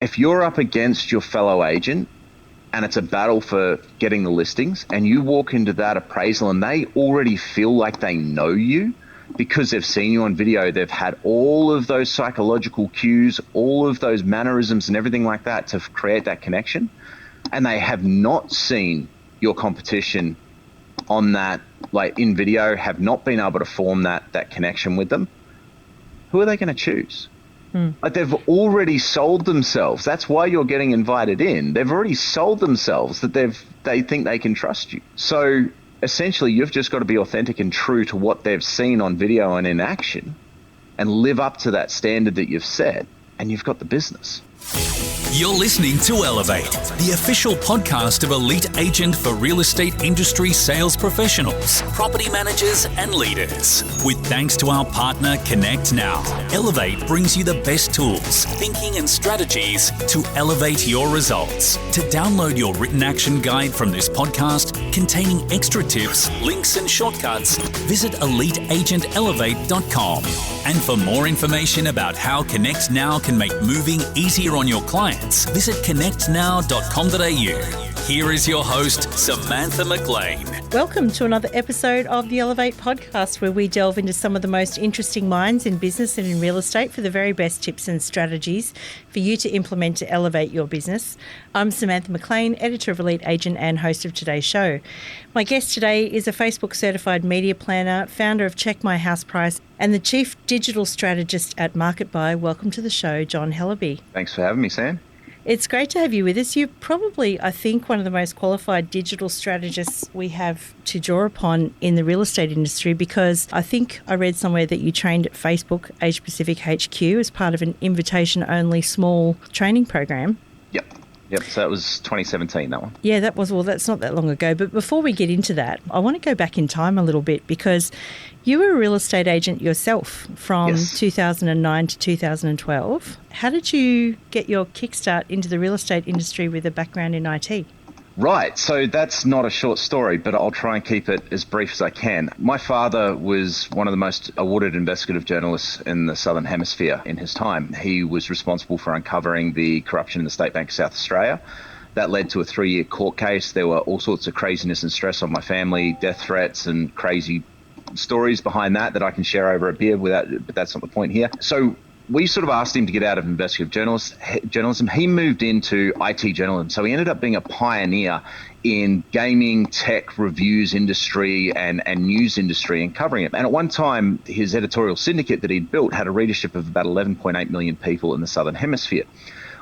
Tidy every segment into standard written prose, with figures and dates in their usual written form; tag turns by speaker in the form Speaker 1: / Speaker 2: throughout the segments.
Speaker 1: If you're up against your fellow agent and it's a battle for getting the listings and you walk into that appraisal and they already feel like they know you because they've seen you on video, they've had all of those psychological cues, all of those mannerisms and everything like that to create that connection, and they have not seen your competition on that, like in video, have not been able to form that connection with them, who are they going to choose? Like they've already sold themselves. That's why you're getting invited in. They've already sold themselves that they think they can trust you. So essentially, you've just got to be authentic and true to what they've seen on video and in action and live up to that standard that you've set, and you've got the business.
Speaker 2: You're listening to Elevate, the official podcast of elite agent for real estate industry sales professionals, property managers, and leaders. With thanks to our partner, Connect Now, Elevate brings you the best tools, thinking, and strategies to elevate your results. To download your written action guide from this podcast, containing extra tips, links, and shortcuts, visit eliteagentelevate.com. And for more information about how Connect Now can make moving easier on your clients, visit connectnow.com.au. Here is your host, Samantha McLean.
Speaker 3: Welcome to another episode of the Elevate podcast, where we delve into some of the most interesting minds in business and in real estate for the very best tips and strategies for you to implement to elevate your business. I'm Samantha McLean, editor of Elite Agent and host of today's show. My guest today is a Facebook certified media planner, founder of Check My House Price, and the Chief Digital Strategist at MarketBuy. Welcome to the show, John Hellaby.
Speaker 1: Thanks for having me, Sam.
Speaker 3: It's great to have you with us. You're probably, I think, one of the most qualified digital strategists we have to draw upon in the real estate industry, because I think I read somewhere that you trained at Facebook Asia Pacific HQ as part of an invitation-only small training program.
Speaker 1: Yep, so that was 2017, that one.
Speaker 3: Yeah, that's not that long ago. But before we get into that, I want to go back in time a little bit, because you were a real estate agent yourself from 2009 to 2012. How did you get your kickstart into the real estate industry with a background in IT?
Speaker 1: Right, so that's not a short story, but I'll try and keep it as brief as I can. My father was one of the most awarded investigative journalists in the Southern Hemisphere in his time. He was responsible for uncovering the corruption in the State Bank of South Australia. That led to a 3-year court case. There were all sorts of craziness and stress on my family, death threats and crazy stories behind that I can share over a beer but that's not the point here. So we sort of asked him to get out of investigative journalism. He moved into IT journalism. So he ended up being a pioneer in gaming, tech, reviews industry and news industry and covering it. And at one time, his editorial syndicate that he'd built had a readership of about 11.8 million people in the Southern Hemisphere.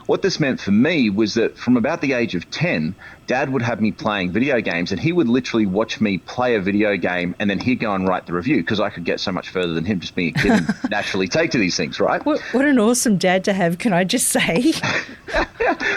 Speaker 1: What this meant for me was that from about the age of 10, Dad would have me playing video games, and he would literally watch me play a video game, and then he'd go and write the review, because I could get so much further than him just being a kid and naturally take to these things, right?
Speaker 3: What an awesome dad to have, can I just say?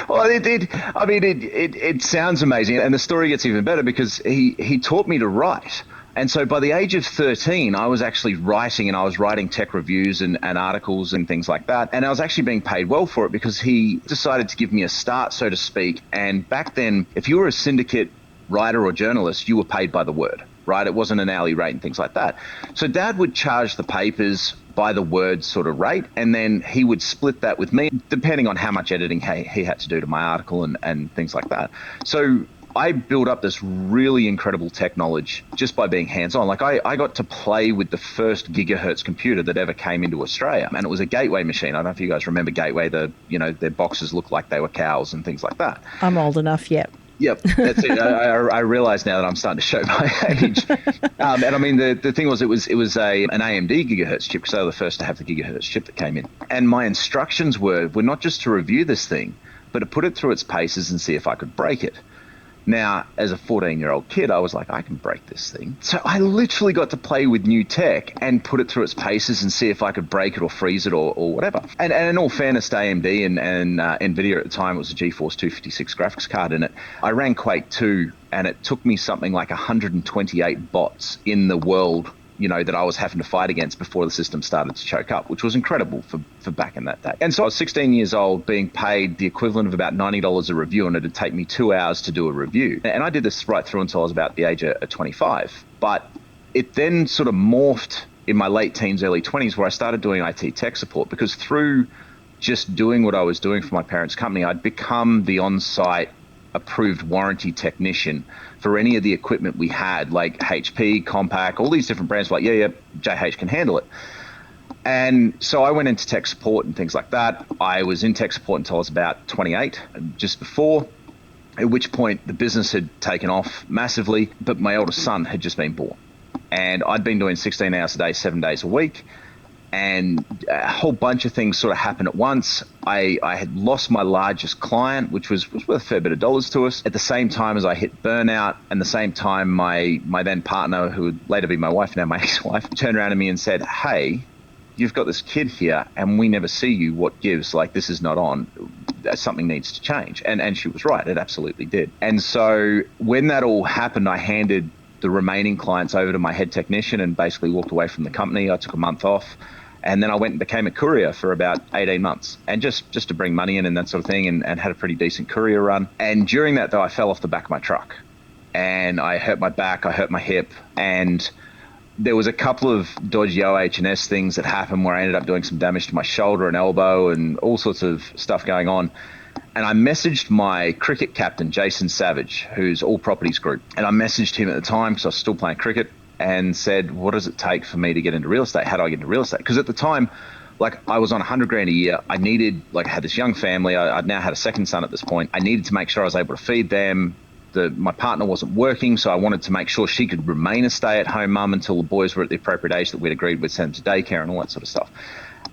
Speaker 1: Well, it sounds amazing, and the story gets even better because he taught me to write. And so by the age of 13, I was actually writing, and I was writing tech reviews and articles and things like that. And I was actually being paid well for it, because he decided to give me a start, so to speak. And back then, if you were a syndicate writer or journalist, you were paid by the word, right? It wasn't an hourly rate and things like that. So Dad would charge the papers by the word sort of rate, and then he would split that with me, depending on how much editing he had to do to my article and things like that. So I built up this really incredible tech knowledge just by being hands-on. Like I got to play with the first gigahertz computer that ever came into Australia, and it was a Gateway machine. I don't know if you guys remember Gateway. Their boxes looked like they were cows and things like that.
Speaker 3: I'm old enough, yep.
Speaker 1: Yep, that's it. I realize now that I'm starting to show my age. And I mean, the thing was, it was an AMD gigahertz chip, because they were the first to have the gigahertz chip that came in. And my instructions were not just to review this thing, but to put it through its paces and see if I could break it. Now, as a 14-year-old kid, I was like, I can break this thing. So I literally got to play with new tech and put it through its paces and see if I could break it or freeze it or whatever. And in all fairness to AMD and NVIDIA at the time, it was a GeForce 256 graphics card in it. I ran Quake 2, and it took me something like 128 bots in the world, that I was having to fight against before the system started to choke up, which was incredible for back in that day. And so I was 16 years old, being paid the equivalent of about $90 a review, and it'd take me 2 hours to do a review. And I did this right through until I was about the age of 25. But it then sort of morphed in my late teens, early 20s, where I started doing IT tech support, because through just doing what I was doing for my parents' company, I'd become the on-site approved warranty technician for any of the equipment we had, like HP, Compaq, all these different brands. Like, yeah, JH can handle it. And so I went into tech support and things like that. I was in tech support until I was about 28, just before, at which point the business had taken off massively, but my oldest son had just been born. And I'd been doing 16 hours a day, 7 days a week. And a whole bunch of things sort of happened at once. I had lost my largest client, which was worth a fair bit of dollars to us. At the same time as I hit burnout, and the same time my then partner, who would later be my wife, now my ex-wife, turned around to me and said, hey, you've got this kid here and we never see you. What gives? Like, this is not on. Something needs to change. And she was right. It absolutely did. And so when that all happened, I handed the remaining clients over to my head technician and basically walked away from the company. I took a month off. And then I went and became a courier for about 18 months, and just to bring money in and that sort of thing, and had a pretty decent courier run. And during that, though, I fell off the back of my truck and I hurt my back, I hurt my hip, and there was a couple of dodgy OH&S things that happened where I ended up doing some damage to my shoulder and elbow and all sorts of stuff going on. And I messaged my cricket captain, Jason Savage, who's All Properties Group. And I messaged him at the time because I was still playing cricket, and said, what does it take for me to get into real estate? How do I get into real estate? Because at the time, like, I was on $100,000 a year. I needed, like, I had this young family. I'd now had a second son at this point. I needed to make sure I was able to feed them. My partner wasn't working, so I wanted to make sure she could remain a stay-at-home mum until the boys were at the appropriate age that we'd agreed we'd send them to daycare and all that sort of stuff.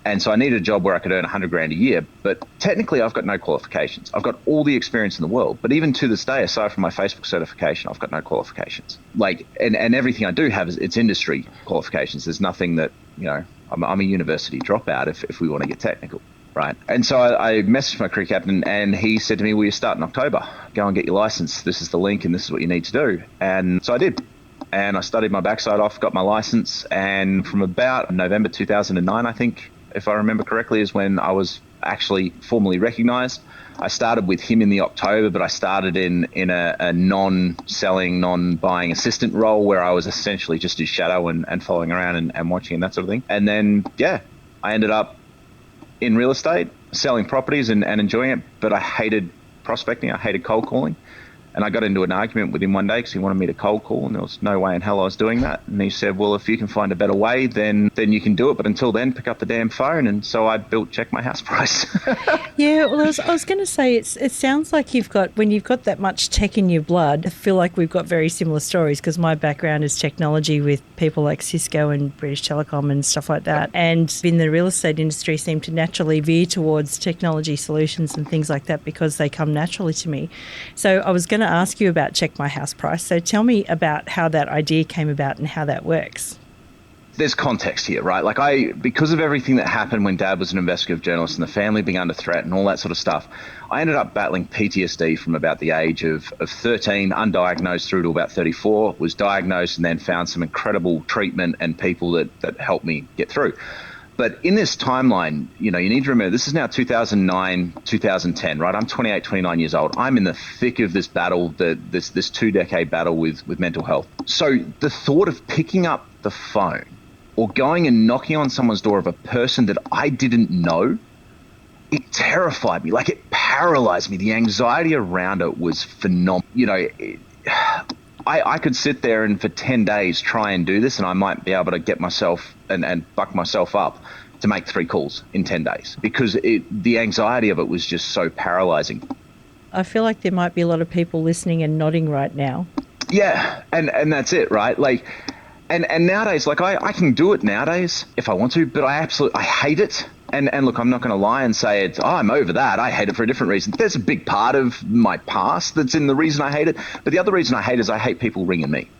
Speaker 1: And so I needed a job where I could earn $100,000 a year. But technically, I've got no qualifications. I've got all the experience in the world. But even to this day, aside from my Facebook certification, I've got no qualifications. Like, and everything I do have is it's industry qualifications. There's nothing that, I'm a university dropout if we want to get technical, right? And so I messaged my cricket captain, and he said to me, well, you start in October. Go and get your license. This is the link, and this is what you need to do. And so I did. And I studied my backside off, got my license. And from about November 2009, I think, if I remember correctly, is when I was actually formally recognized. I started with him in the October, but I started in a non-selling, non-buying assistant role where I was essentially just his shadow and following around and watching and that sort of thing. And then, I ended up in real estate, selling properties and enjoying it, but I hated prospecting. I hated cold calling. And I got into an argument with him one day because he wanted me to cold call, and there was no way in hell I was doing that. And he said, well, if you can find a better way, then you can do it. But until then, pick up the damn phone. And so I built Check My House Price.
Speaker 3: Yeah, well, I was going to say, it sounds like when you've got that much tech in your blood, I feel like we've got very similar stories, because my background is technology with people like Cisco and British Telecom and stuff like that. And in the real estate industry seem to naturally veer towards technology solutions and things like that because they come naturally to me. So I was going to ask you about Check My House Price. So tell me about how that idea came about and how that works.
Speaker 1: There's context here, right? Like, because of everything that happened when Dad was an investigative journalist and the family being under threat and all that sort of stuff, I ended up battling PTSD from about the age of 13, undiagnosed, through to about 34, was diagnosed, and then found some incredible treatment and people that helped me get through. But in this timeline, you need to remember, this is now 2009, 2010, right? I'm 28, 29 years old. I'm in the thick of this battle, this 2-decade battle with mental health. So the thought of picking up the phone or going and knocking on someone's door of a person that I didn't know, it terrified me. Like, it paralyzed me. The anxiety around it was phenomenal. I could sit there and for 10 days try and do this, and I might be able to get myself and buck myself up to make 3 calls in 10 days because the anxiety of it was just so paralyzing.
Speaker 3: I feel like there might be a lot of people listening and nodding right now.
Speaker 1: Yeah, and that's it, right? Like, and nowadays, like, I can do it nowadays if I want to, but I hate it. And look, I'm not going to lie and say I'm over that. I hate it for a different reason. There's a big part of my past that's in the reason I hate it. But the other reason I hate is I hate people ringing me,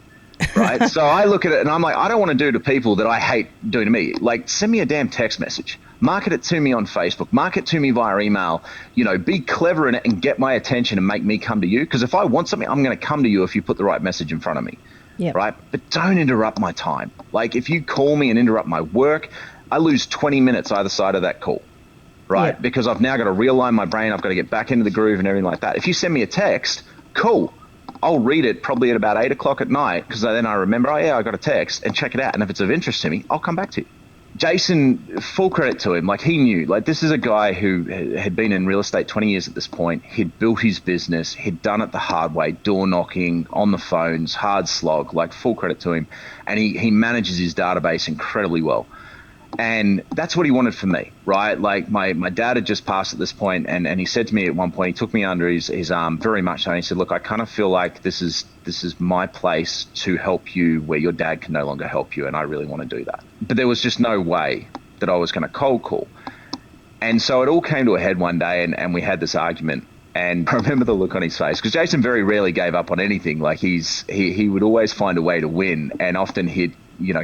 Speaker 1: right? So I look at it and I'm like, I don't want to do to people that I hate doing to me. Like, send me a damn text message. Market it to me on Facebook. Market to me via email. Be clever in it and get my attention and make me come to you. Because if I want something, I'm going to come to you if you put the right message in front of me. Yep. Right? But don't interrupt my time. Like, if you call me and interrupt my work, I lose 20 minutes either side of that call, right? Yep. Because I've now got to realign my brain. I've got to get back into the groove and everything like that. If you send me a text, cool. I'll read it probably at about 8 o'clock at night because then I remember, I got a text, and check it out. And if it's of interest to me, I'll come back to you. Jason, full credit to him, like he knew, like this is a guy who had been in real estate 20 years at this point. He'd built his business, he'd done it the hard way, door knocking, on the phones, hard slog, like full credit to him. And he manages his database incredibly well. And that's what he wanted for me, right? Like my dad had just passed at this point, and he said to me at one point, he took me under his arm very much so, and he said, look, I kind of feel like this is my place to help you where your dad can no longer help you, and I really want to do that. But there was just no way that I was going to cold call. And so it all came to a head one day, and we had this argument. And I remember the look on his face, because Jason very rarely gave up on anything. Like he would always find a way to win, and often he'd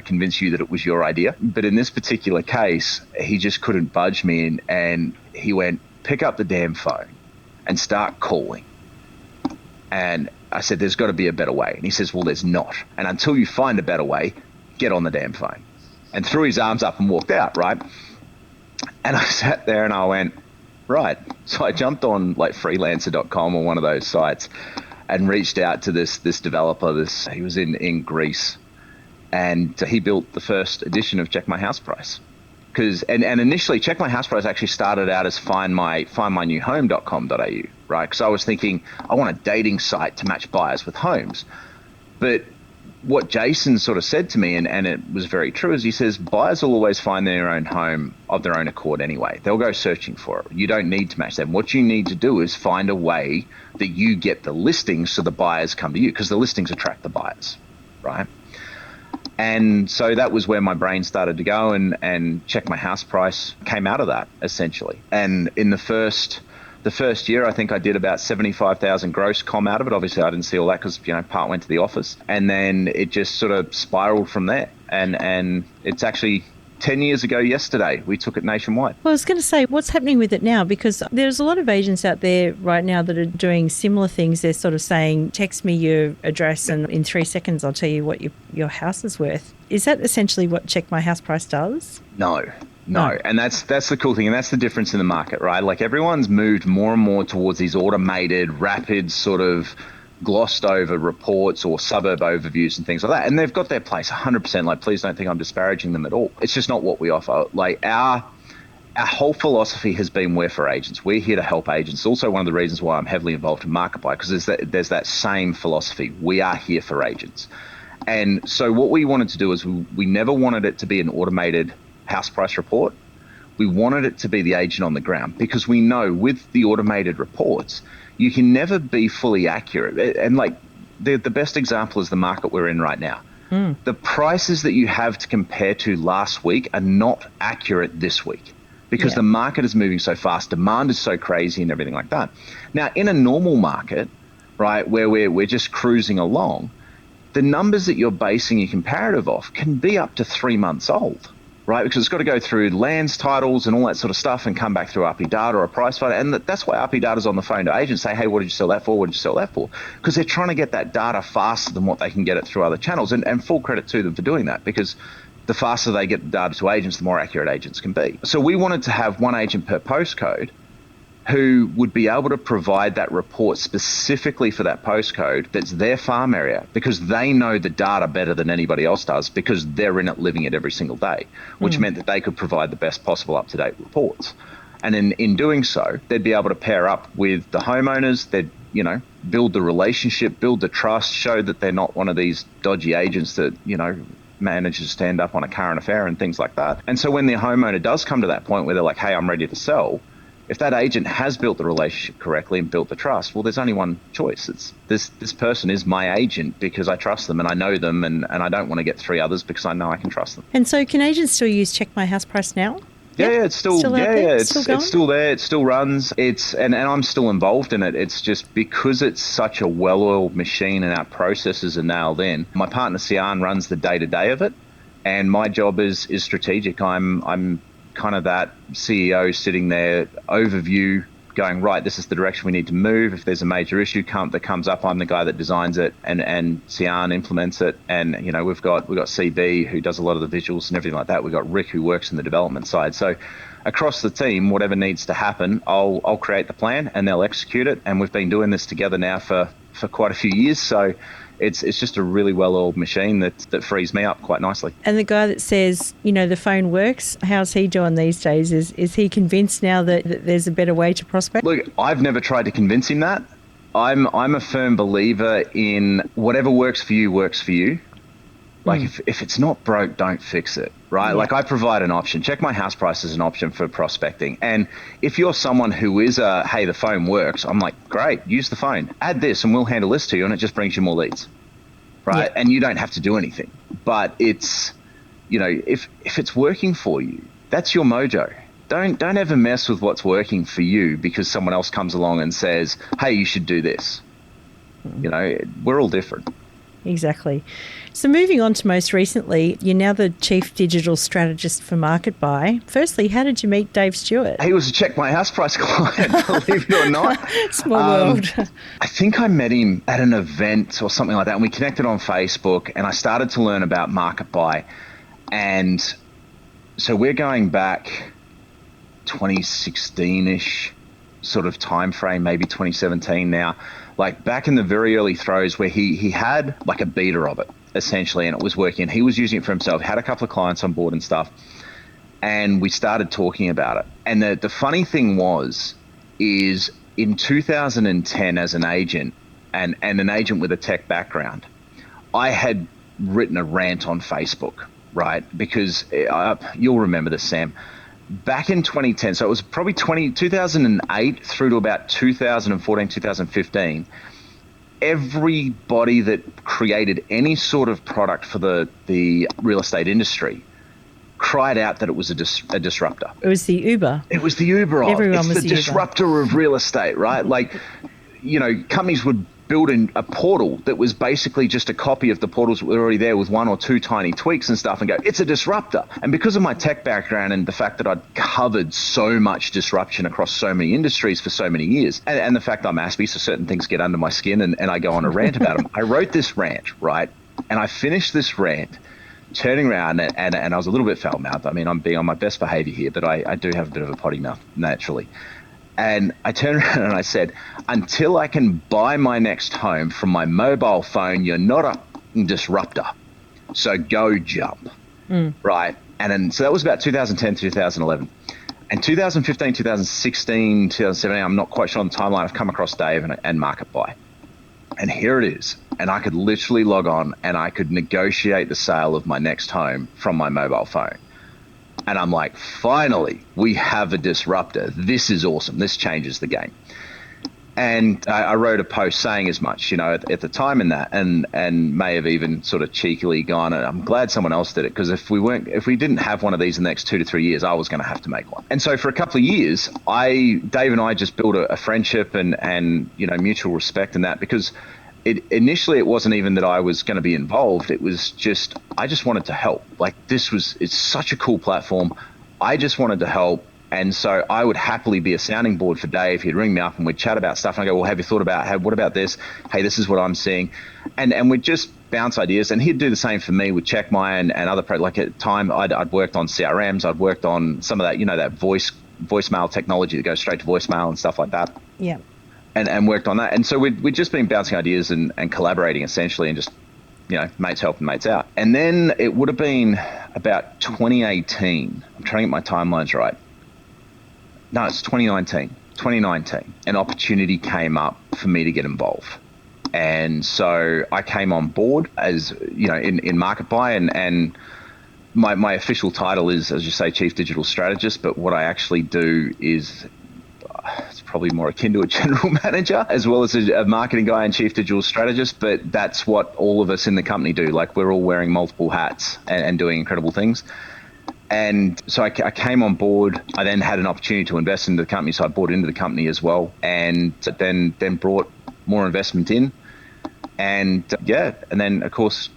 Speaker 1: convince you that it was your idea. But in this particular case, he just couldn't budge me, and he went, pick up the damn phone and start calling. And I said, there's got to be a better way. And he says, well, there's not. And until you find a better way, get on the damn phone. And threw his arms up and walked out, right? And I sat there and I went, right. So I jumped on like freelancer.com or one of those sites and reached out to this developer. He was in Greece. And he built the first edition of Check My House Price. And initially, Check My House Price actually started out as findmynewhome.com.au, right? Because I was thinking, I want a dating site to match buyers with homes. But what Jason sort of said to me, and it was very true, is he says, buyers will always find their own home of their own accord anyway. They'll go searching for it. You don't need to match them. What you need to do is find a way that you get the listings so the buyers come to you, because the listings attract the buyers, right? And so that was where my brain started to go, and Check My House Price came out of that, essentially. And in the first year, I think I did about 75,000 gross comm out of it. Obviously, I didn't see all that because, part went to the office. And then it just sort of spiraled from there. And it's actually 10 years ago yesterday, we took it nationwide.
Speaker 3: Well, I was going to say, what's happening with it now? Because there's a lot of agents out there right now that are doing similar things. They're sort of saying, text me your address and in 3 seconds I'll tell you what your house is worth. Is that essentially what Check My House Price does?
Speaker 1: No. And that's the cool thing, and that's the difference in the market, right? Like everyone's moved more and more towards these automated, rapid sort of glossed over reports or suburb overviews and things like that. And they've got their place 100%. Like, please don't think I'm disparaging them at all. It's just not what we offer. Like our whole philosophy has been, we're for agents. We're here to help agents. It's also one of the reasons why I'm heavily involved in MarketBuy, because there's that same philosophy. We are here for agents. And so what we wanted to do is we never wanted it to be an automated house price report. We wanted it to be the agent on the ground, because we know with the automated reports, you can never be fully accurate. And like the best example is the market we're in right now. The prices that you have to compare to last week are not accurate this week, because the market is moving so fast, demand is so crazy and everything like that. Now, in a normal market, right, where we're just cruising along, the numbers that you're basing your comparative off can be up to 3 months old. Right, because it's got to go through lands, titles, and all that sort of stuff, and come back through RP data or a price finder. And that's why RP data's on the phone to agents, say, hey, what did you sell that for? What did you sell that for? Because they're trying to get that data faster than what they can get it through other channels. And full credit to them for doing that, because the faster they get the data to agents, the more accurate agents can be. So we wanted to have one agent per postcode who would be able to provide that report specifically for that postcode that's their farm area, because they know the data better than anybody else does, because they're in it, living it every single day, which meant that they could provide the best possible up-to-date reports. And in doing so, they'd be able to pair up with the homeowners. They'd, build the relationship, build the trust, show that they're not one of these dodgy agents that, manage to stand up on a current affair and things like that. And so when the homeowner does come to that point where they're like, hey, I'm ready to sell, if that agent has built the relationship correctly and built the trust, well, there's only one choice. It's this person is my agent because I trust them and I know them, and I don't want to get 3 others because I know I can trust them.
Speaker 3: And so can agents still use Check My House Price now?
Speaker 1: Yeah, it's still
Speaker 3: out there? It's
Speaker 1: still there. It still runs. And I'm still involved in it. It's just because it's such a well-oiled machine and our processes are nailed in. My partner Sian runs the day-to-day of it, and my job is strategic. I'm kind of that CEO sitting there, overview, going, right, this is the direction we need to move. If there's a major issue that comes up, I'm the guy that designs it, and Sian implements it. And we've got CB who does a lot of the visuals and everything like that. We've got Rick who works in the development side. So across the team, whatever needs to happen, I'll create the plan and they'll execute it. And we've been doing this together now for quite a few years. So it's just a really well-oiled machine that frees me up quite nicely.
Speaker 3: And the guy that says, the phone works, how's he doing these days? Is he convinced now that there's a better way to prospect?
Speaker 1: Look, I've never tried to convince him that. I'm a firm believer in whatever works for you works for you. Like if it's not broke, don't fix it, right?
Speaker 3: Yeah.
Speaker 1: Like I provide an option. Check My House Price is an option for prospecting. And if you're someone who is hey, the phone works, I'm like, great, use the phone. Add this and we'll handle this to you and it just brings you more leads, right?
Speaker 3: Yeah.
Speaker 1: And you don't have to do anything. But it's, if it's working for you, that's your mojo. Don't ever mess with what's working for you because someone else comes along and says, hey, you should do this. We're all different.
Speaker 3: Exactly. So moving on to most recently, you're now the Chief Digital Strategist for MarketBuy. Firstly, how did you meet Dave Stewart?
Speaker 1: He was a Check My House Price client, believe it or not.
Speaker 3: Small world.
Speaker 1: I think I met him at an event or something like that, and we connected on Facebook, and I started to learn about MarketBuy. And so we're going back 2016-ish sort of time frame, maybe 2017 now. Like back in the very early throes where he had like a beta of it essentially, and it was working. He was using it for himself, had a couple of clients on board and stuff. And we started talking about it. And the funny thing is in 2010 as an agent and an agent with a tech background, I had written a rant on Facebook, right? Because you'll remember this, Sam. Back in 2010, so it was probably 2008 through to about 2014, 2015, everybody that created any sort of product for the real estate industry cried out that it was a disruptor.
Speaker 3: It was the Uber.
Speaker 1: It was the Uber of.
Speaker 3: Everyone was
Speaker 1: the
Speaker 3: Uber.
Speaker 1: Disruptor of real estate, right? Like, companies would build in a portal that was basically just a copy of the portals that were already there with one or two tiny tweaks and stuff and go, it's a disruptor. And because of my tech background and the fact that I'd covered so much disruption across so many industries for so many years, and the fact I'm Aspie, so certain things get under my skin and I go on a rant about them, I wrote this rant, right? And I finished this rant turning around and I was a little bit foul-mouthed. I mean, I'm being on my best behavior here, but I do have a bit of a potty mouth naturally. And I turned around and I said, until I can buy my next home from my mobile phone, you're not a disruptor. So go jump, right? And then, so that was about 2010, 2011. And 2015, 2016, 2017, I'm not quite sure on the timeline, I've come across Dave and MarketBuy. And here it is. And I could literally log on and I could negotiate the sale of my next home from my mobile phone. And I'm like, finally, we have a disruptor. This is awesome. This changes the game. And I wrote a post saying as much, at the time in that, and may have even sort of cheekily gone, and I'm glad someone else did it, because if we didn't have one of these in the next 2 to 3 years, I was going to have to make one. And so for a couple of years, Dave and I just built a friendship and mutual respect in that, because initially it wasn't even that I was going to be involved. It was just, I just wanted to help. Like it's such a cool platform. I just wanted to help. And so I would happily be a sounding board for Dave. He'd ring me up and we'd chat about stuff. And I go, well, have you thought about, what about this? Hey, this is what I'm seeing. And we'd just bounce ideas. And he'd do the same for me with Check My and other, like at the time I'd worked on CRMs. I'd worked on some of that, that voicemail technology that goes straight to voicemail and stuff like that.
Speaker 3: Yeah.
Speaker 1: And worked on that. And so we'd just been bouncing ideas and collaborating essentially and just, mates helping mates out. And then it would have been about 2018. I'm trying to get my timelines right. No, it's 2019. 2019. An opportunity came up for me to get involved. And so I came on board as, in MarketBuy and my official title is, as you say, Chief Digital Strategist. But what I actually do is it's probably more akin to a general manager as well as a marketing guy and chief digital strategist, but that's what all of us in the company do. Like we're all wearing multiple hats and doing incredible things. And so I came on board. I then had an opportunity to invest into the company, so I bought into the company as well, and then brought more investment in. And and then of course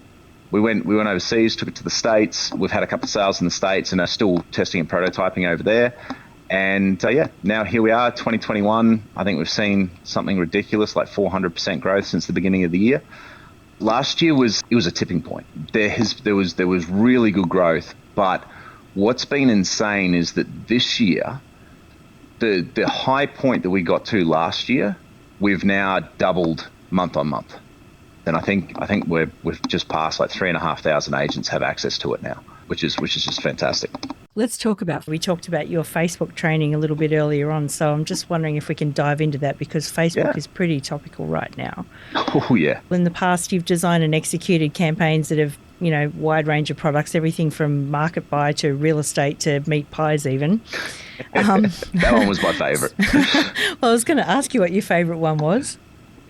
Speaker 1: we went overseas, took it to the States. We've had a couple of sales in the States and are still testing and prototyping over there. And now here we are, 2021. I think we've seen something ridiculous, like 400% growth since the beginning of the year. Last year was a tipping point. There was really good growth, but what's been insane is that this year, the high point that we got to last year, we've now doubled month on month. And I think we've just passed like 3,500 agents have access to it now, which is just fantastic.
Speaker 3: Let's talk about, we talked about your Facebook training a little bit earlier on, so I'm just wondering if we can dive into that, because Facebook is pretty topical right now.
Speaker 1: Oh, yeah.
Speaker 3: In the past, you've designed and executed campaigns that have, wide range of products, everything from MarketBuy to real estate to meat pies even.
Speaker 1: That one was my favourite.
Speaker 3: Well, I was going to ask you what your favourite one was.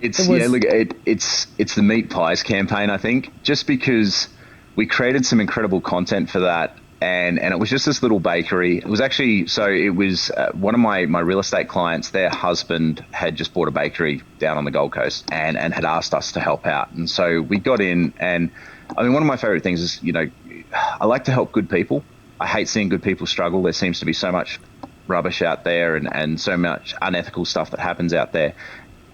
Speaker 1: It's the meat pies campaign, I think, just because we created some incredible content for that. And it was just this little bakery. It was actually, one of my real estate clients, their husband had just bought a bakery down on the Gold Coast and had asked us to help out. And so we got in, and I mean, one of my favorite things is, I like to help good people. I hate seeing good people struggle. There seems to be so much rubbish out there and so much unethical stuff that happens out there.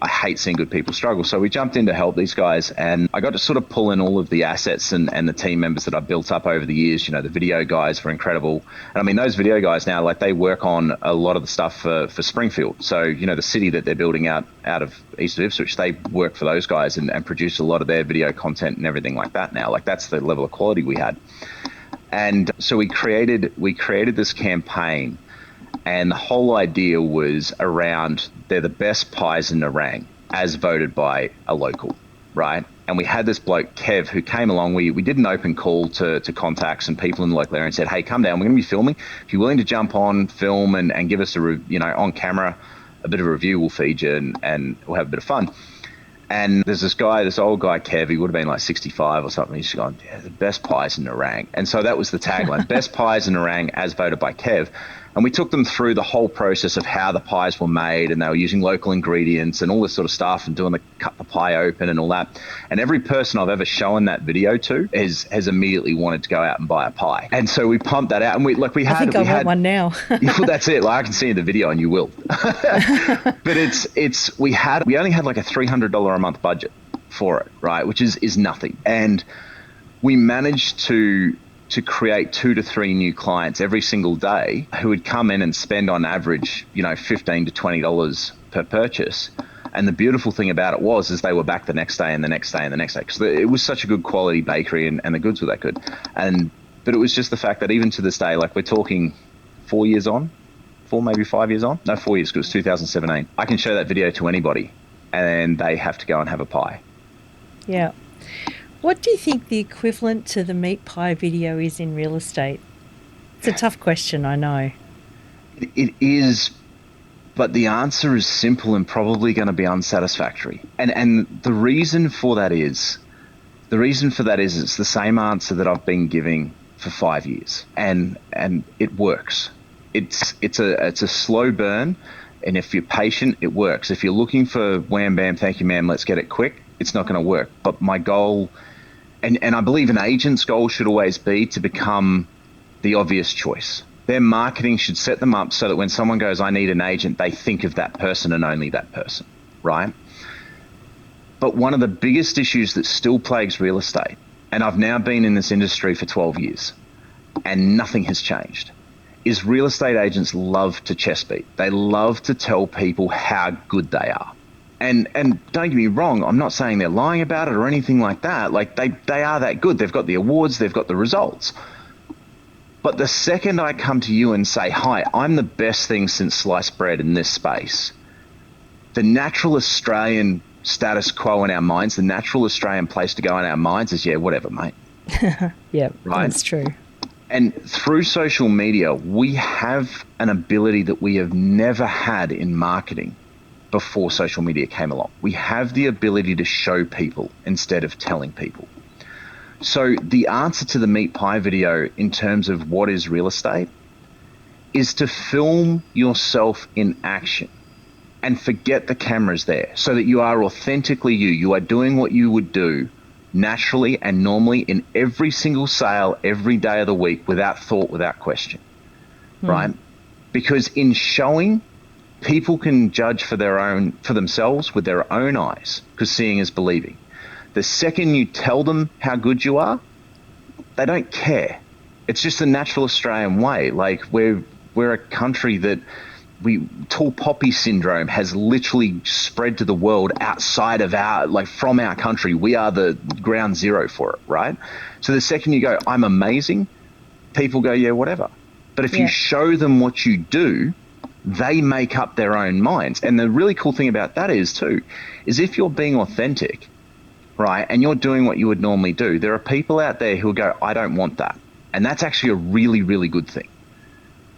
Speaker 1: I hate seeing good people struggle. So we jumped in to help these guys, and I got to sort of pull in all of the assets and the team members that I built up over the years. The video guys were incredible. And I mean, those video guys now, like, they work on a lot of the stuff for Springfield. So, the city that they're building out of east of Ipswich, they work for those guys and produce a lot of their video content and everything like that now. Like, that's the level of quality we had. And so we created this campaign. And the whole idea was around, they're the best pies in Nerang, as voted by a local, right? And we had this bloke, Kev, who came along. We did an open call to contacts and people in the local area and said, hey, come down. We're going to be filming. If you're willing to jump on, film, and give us on camera, a bit of a review, we'll feed you and we'll have a bit of fun. And there's this old guy, Kev, he would have been like 65 or something. He's gone, the best pies in Nerang. And so that was the tagline, best pies in Nerang, as voted by Kev. And we took them through the whole process of how the pies were made, and they were using local ingredients and all this sort of stuff, and cut the pie open and all that. And every person I've ever shown that video to has immediately wanted to go out and buy a pie. And so we pumped that out, and I think
Speaker 3: I want one now.
Speaker 1: Well, that's it. Like, I can see in the video, and you will. But we only had like a $300 a month budget for it, right? Which is nothing. And we managed to create 2 to 3 new clients every single day who would come in and spend on average, $15 to $20 per purchase. And the beautiful thing about it is they were back the next day and the next day and the next day, because it was such a good quality bakery and the goods were that good. But it was just the fact that even to this day, like, we're talking 4 years on, maybe 5 years on. No, 4 years, because it was 2017. I can show that video to anybody and they have to go and have a pie.
Speaker 3: Yeah. What do you think the equivalent to the meat pie video is in real estate? It's a tough question, I know.
Speaker 1: It is, but the answer is simple and probably going to be unsatisfactory. And the reason for that is it's the same answer that I've been giving for 5 years, and it works. It's a slow burn, and if you're patient, it works. If you're looking for wham bam, thank you ma'am, let's get it quick, it's not going to work. But my goal, and I believe an agent's goal should always be to become the obvious choice. Their marketing should set them up so that when someone goes, I need an agent, they think of that person and only that person, right? But one of the biggest issues that still plagues real estate, and I've now been in this industry for 12 years and nothing has changed, is real estate agents love to chest beat. They love to tell people how good they are. And don't get me wrong, I'm not saying they're lying about it or anything like that. Like, they are that good. They've got the awards, they've got the results. But the second I come to you and say, hi, I'm the best thing since sliced bread in this space, the natural Australian status quo in our minds, the natural Australian place to go in our minds is, yeah, whatever, mate.
Speaker 3: Yeah,
Speaker 1: right?
Speaker 3: That's true.
Speaker 1: And through social media, we have an ability that we have never had in marketing before social media came along. We have the ability to show people instead of telling people. So the answer to the meat pie video in terms of what is real estate is to film yourself in action and forget the cameras there, so that you are authentically you. You are doing what you would do naturally and normally in every single sale every day of the week, without thought, without question, right? Because in showing, people can judge for themselves with their own eyes, because seeing is believing. The second you tell them how good you are, they don't care. It's just the natural Australian way. Like we're a country that tall poppy syndrome has literally spread to the world outside of from our country. We are the ground zero for it, right? So the second you go, I'm amazing, people go, yeah, whatever. But if you show them what you do, they make up their own minds. And the really cool thing about that is if you're being authentic, right, and you're doing what you would normally do, there are people out there who will go, I don't want that. And that's actually a really, really good thing,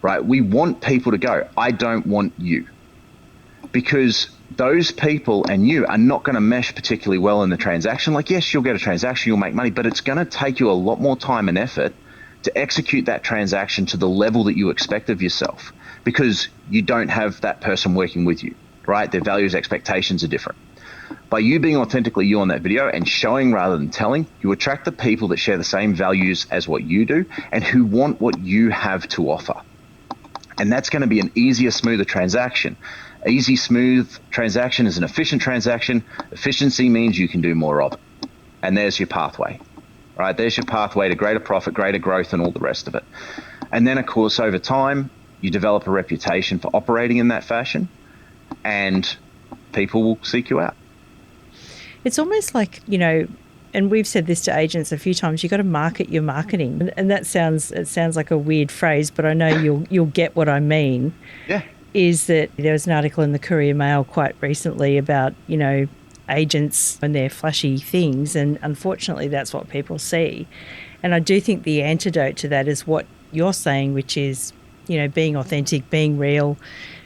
Speaker 1: right? We want people to go, I don't want you. Because those people and you are not going to mesh particularly well in the transaction. Like, yes, you'll get a transaction, you'll make money, but it's going to take you a lot more time and effort to execute that transaction to the level that you expect of yourself, because you don't have that person working with you, right? Their values, expectations are different. By you being authentically you on that video and showing rather than telling, you attract the people that share the same values as what you do and who want what you have to offer. And that's going to be an easier, smoother transaction. Easy, smooth transaction is an efficient transaction. Efficiency means you can do more of it. And there's your pathway, right? There's your pathway to greater profit, greater growth, and all the rest of it. And then, of course, over time, you develop a reputation for operating in that fashion, and people will seek you out.
Speaker 3: It's almost like, and we've said this to agents a few times, you've got to market your marketing. And it sounds like a weird phrase, but I know you'll get what I mean.
Speaker 1: Yeah.
Speaker 3: Is that there was an article in the Courier Mail quite recently about, agents and their flashy things, and unfortunately that's what people see. And I do think the antidote to that is what you're saying, which is, being authentic, being real,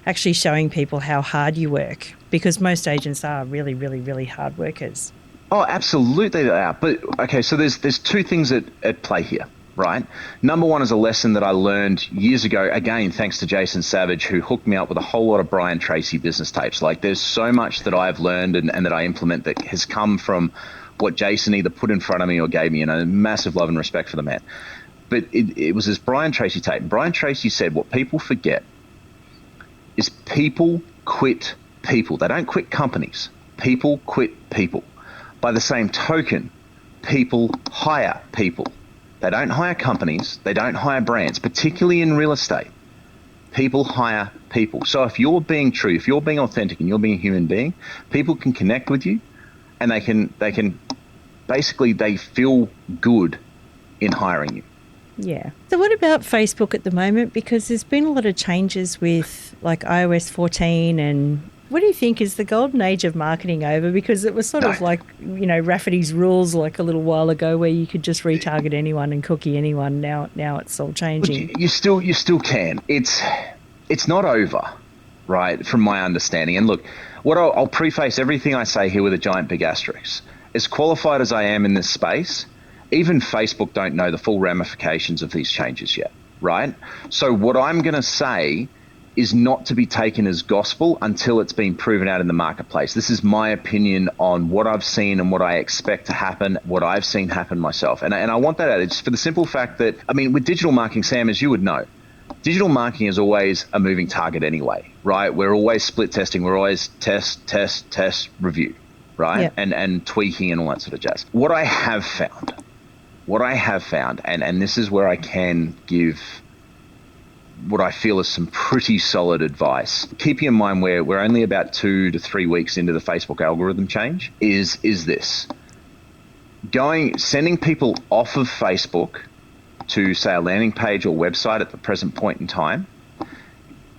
Speaker 3: actually showing people how hard you work, because most agents are really, really, really hard workers.
Speaker 1: Oh, absolutely they are. But okay, so there's two things at play here, right? Number one is a lesson that I learned years ago, again, thanks to Jason Savage, who hooked me up with a whole lot of Brian Tracy business tapes. Like, there's so much that I've learned and that I implement that has come from what Jason either put in front of me or gave me, massive love and respect for the man. But it was this Brian Tracy tape. Brian Tracy said what people forget is people quit people. They don't quit companies. People quit people. By the same token, people hire people. They don't hire companies. They don't hire brands, particularly in real estate. People hire people. So if you're being true, if you're being authentic and you're being a human being, people can connect with you, and they can basically, they feel good in hiring you.
Speaker 3: Yeah. So what about Facebook at the moment? Because there's been a lot of changes with like iOS 14, and what do you think, is the golden age of marketing over? Because it was sort of like, Rafferty's rules like a little while ago, where you could just retarget anyone and cookie anyone. Now it's all changing.
Speaker 1: Look, you still can. It's not over, right? From my understanding. And look, what I'll preface everything I say here with a giant big asterisk. As qualified as I am in this space, even Facebook don't know the full ramifications of these changes yet, right? So what I'm going to say is not to be taken as gospel until it's been proven out in the marketplace. This is my opinion on what I've seen and what I expect to happen, what I've seen happen myself. And I want that out. It's for the simple fact that, with digital marketing, Sam, as you would know, digital marketing is always a moving target anyway, right? We're always split testing. We're always test, review, right?
Speaker 3: Yep.
Speaker 1: And tweaking and all that sort of jazz. What I have found, and this is where I can give what I feel is some pretty solid advice, keeping in mind we're only about 2 to 3 weeks into the Facebook algorithm change, is this. Sending people off of Facebook to, say, a landing page or website at the present point in time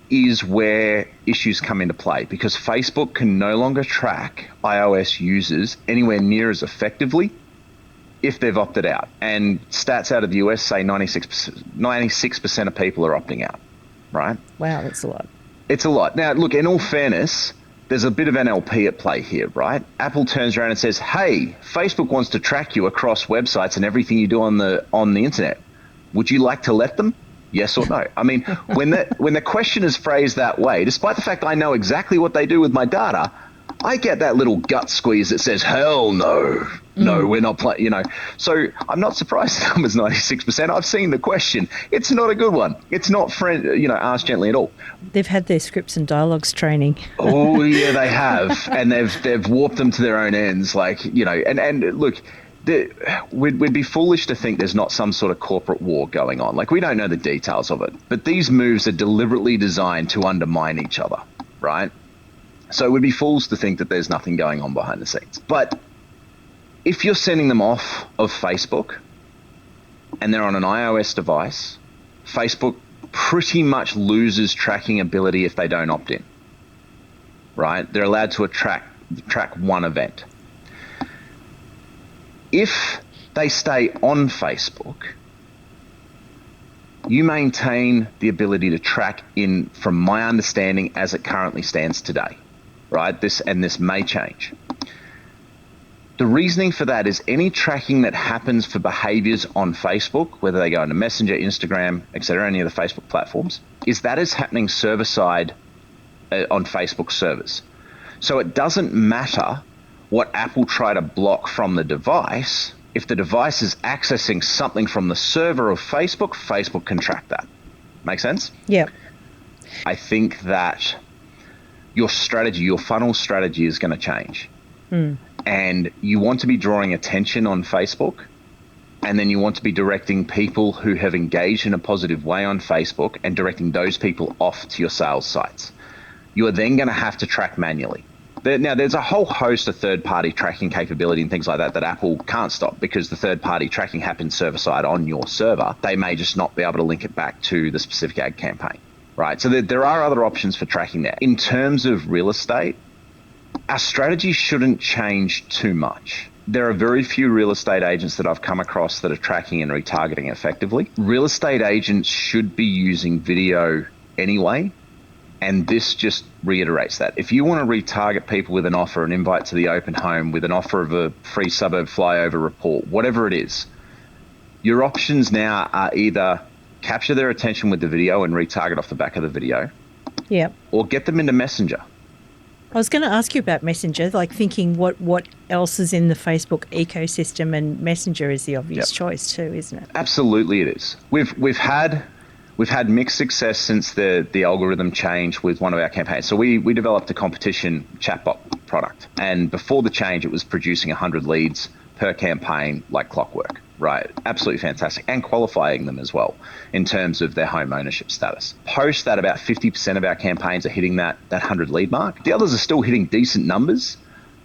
Speaker 1: is where issues come into play, because Facebook can no longer track iOS users anywhere near as effectively if they've opted out. And stats out of the US say 96% of people are opting out, right?
Speaker 3: Wow, that's a lot.
Speaker 1: It's a lot. Now, look, in all fairness, there's a bit of NLP at play here, right? Apple turns around and says, hey, Facebook wants to track you across websites and everything you do on the internet. Would you like to let them? Yes or no? When the question is phrased that way, despite the fact I know exactly what they do with my data, I get that little gut squeeze that says, hell no. No, we're not playing, So I'm not surprised the number's 96%. I've seen the question. It's not a good one. It's not asked gently at all.
Speaker 3: They've had their scripts and dialogues training.
Speaker 1: Oh, yeah, they have. And they've warped them to their own ends. And look, We'd be foolish to think there's not some sort of corporate war going on. Like, we don't know the details of it, but these moves are deliberately designed to undermine each other, right? So we'd be fools to think that there's nothing going on behind the scenes. But if you're sending them off of Facebook and they're on an iOS device, Facebook pretty much loses tracking ability if they don't opt in, right? They're allowed to track one event. If they stay on Facebook, you maintain the ability to track in, from my understanding, as it currently stands today, right? This may change. The reasoning for that is any tracking that happens for behaviors on Facebook, whether they go into Messenger, Instagram, etc., any of the Facebook platforms, is happening server-side on Facebook servers. So it doesn't matter what Apple try to block from the device. If the device is accessing something from the server of Facebook, Facebook can track that. Make sense?
Speaker 3: Yeah.
Speaker 1: I think that your funnel strategy is going to change. And you want to be drawing attention on Facebook, and then you want to be directing people who have engaged in a positive way on Facebook and directing those people off to your sales sites. You are then going to have to track manually. Now, there's a whole host of third-party tracking capability and things like that Apple can't stop, because the third-party tracking happens server-side on your server. They may just not be able to link it back to the specific ad campaign, right? So there are other options for tracking there. In terms of real estate, our strategy shouldn't change too much. There are very few real estate agents that I've come across that are tracking and retargeting effectively. Real estate agents should be using video anyway, and this just reiterates that. If you want to retarget people with an offer, an invite to the open home, with an offer of a free suburb flyover report, whatever it is, your options now are either capture their attention with the video and retarget off the back of the video, or get them into Messenger.
Speaker 3: I was going to ask you about Messenger, like thinking what else is in the Facebook ecosystem, and Messenger is the obvious choice too, isn't it?
Speaker 1: Absolutely it is. We've had mixed success since the algorithm change with one of our campaigns. So we developed a competition chatbot product, and before the change it was producing 100 leads per campaign like clockwork, right? Absolutely fantastic, and qualifying them as well in terms of their home ownership status. Post that, about 50% of our campaigns are hitting that 100 lead mark. The others are still hitting decent numbers,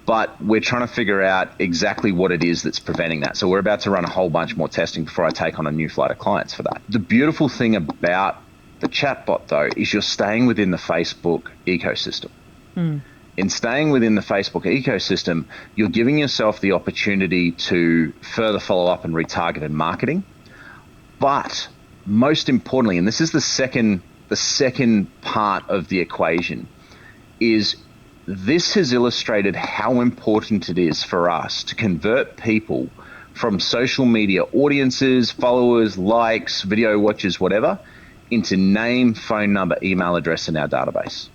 Speaker 1: but we're trying to figure out exactly what it is that's preventing that. So we're about to run a whole bunch more testing before I take on a new flight of clients for that. The beautiful thing about the chatbot, though, is you're staying within the Facebook ecosystem. In staying within the Facebook ecosystem, you're giving yourself the opportunity to further follow up and retarget and marketing. But most importantly, and this is the second part of the equation, is this has illustrated how important it is for us to convert people from social media audiences, followers, likes, video watchers, whatever, into name, phone number, email address in our database.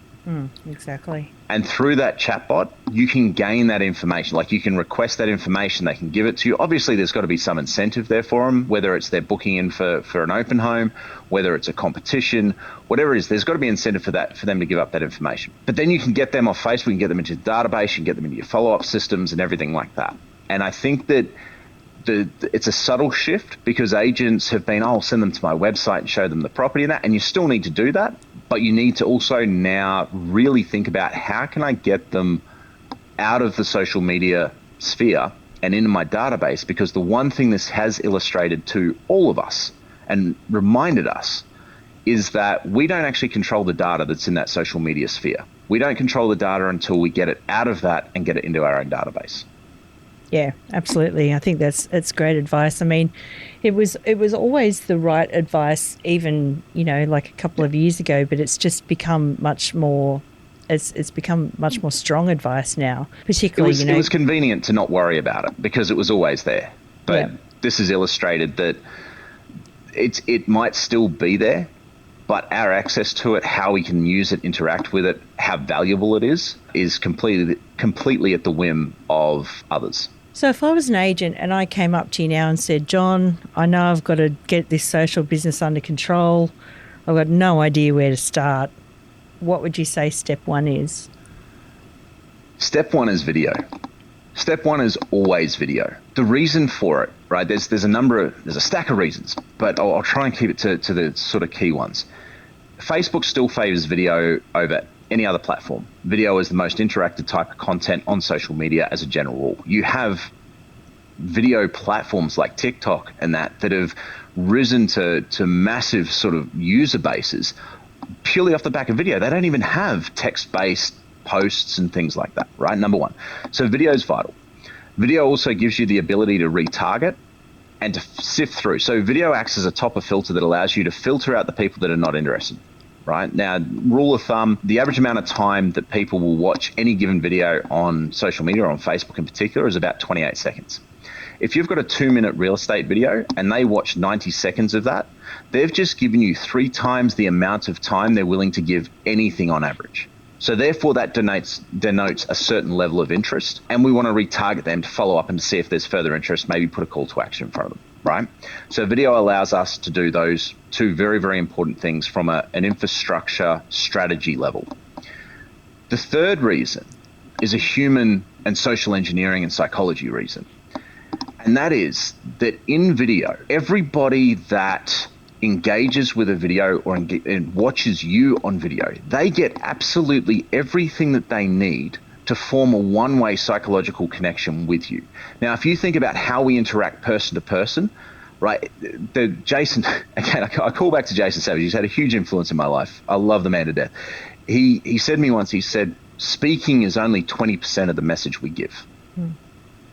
Speaker 3: Exactly.
Speaker 1: And through that chatbot, you can gain that information. Like, you can request that information, they can give it to you. Obviously, there's got to be some incentive there for them, whether it's they're booking in for an open home, whether it's a competition, whatever it is, there's got to be incentive for them to give up that information. But then you can get them off Facebook, you can get them into the database, you can get them into your follow-up systems and everything like that. And I think that it's a subtle shift, because agents have been, I'll send them to my website and show them the property and that, and you still need to do that. But you need to also now really think about, how can I get them out of the social media sphere and into my database? Because the one thing this has illustrated to all of us and reminded us is that we don't actually control the data that's in that social media sphere. We don't control the data until we get it out of that and get it into our own database.
Speaker 3: Yeah, absolutely. I think it's great advice. I mean, it was always the right advice, even, like a couple of years ago, but it's just become much more. It's become much more strong advice now. Particularly,
Speaker 1: it was convenient to not worry about it because it was always there. But this has illustrated that it might still be there, but our access to it, how we can use it, interact with it, how valuable it is completely at the whim of others.
Speaker 3: So if I was an agent and I came up to you now and said, John, I know I've got to get this social business under control, I've got no idea where to start, what would you say step one is?
Speaker 1: Step one is video. Step one is always video. The reason for it, right? There's a stack of reasons, but I'll try and keep it to the sort of key ones. Facebook still favors video over any other platform. Video is the most interactive type of content on social media as a general rule. You have video platforms like TikTok and that have risen to massive sort of user bases purely off the back of video. They don't even have text-based posts and things like that, right? Number one. So video is vital. Video also gives you the ability to retarget and to sift through. So video acts as a top of filter that allows you to filter out the people that are not interested, right? Now, rule of thumb, the average amount of time that people will watch any given video on social media, or on Facebook in particular, is about 28 seconds. If you've got a 2-minute real estate video and they watch 90 seconds of that, they've just given you 3 times the amount of time they're willing to give anything on average. So therefore, that denotes a certain level of interest, and we want to retarget them to follow up and to see if there's further interest, maybe put a call to action in front of them, right? So video allows us to do those 2 very, very important things from an infrastructure strategy level. The third reason is a human and social engineering and psychology reason. And that is that in video, everybody that engages with a video and watches you on video, they get absolutely everything that they need to form a one-way psychological connection with you. Now, if you think about how we interact person to person, right? Jason, again, I call back to Jason Savage. He's had a huge influence in my life. I love the man to death. He said to me once, he said, speaking is only 20% of the message we give.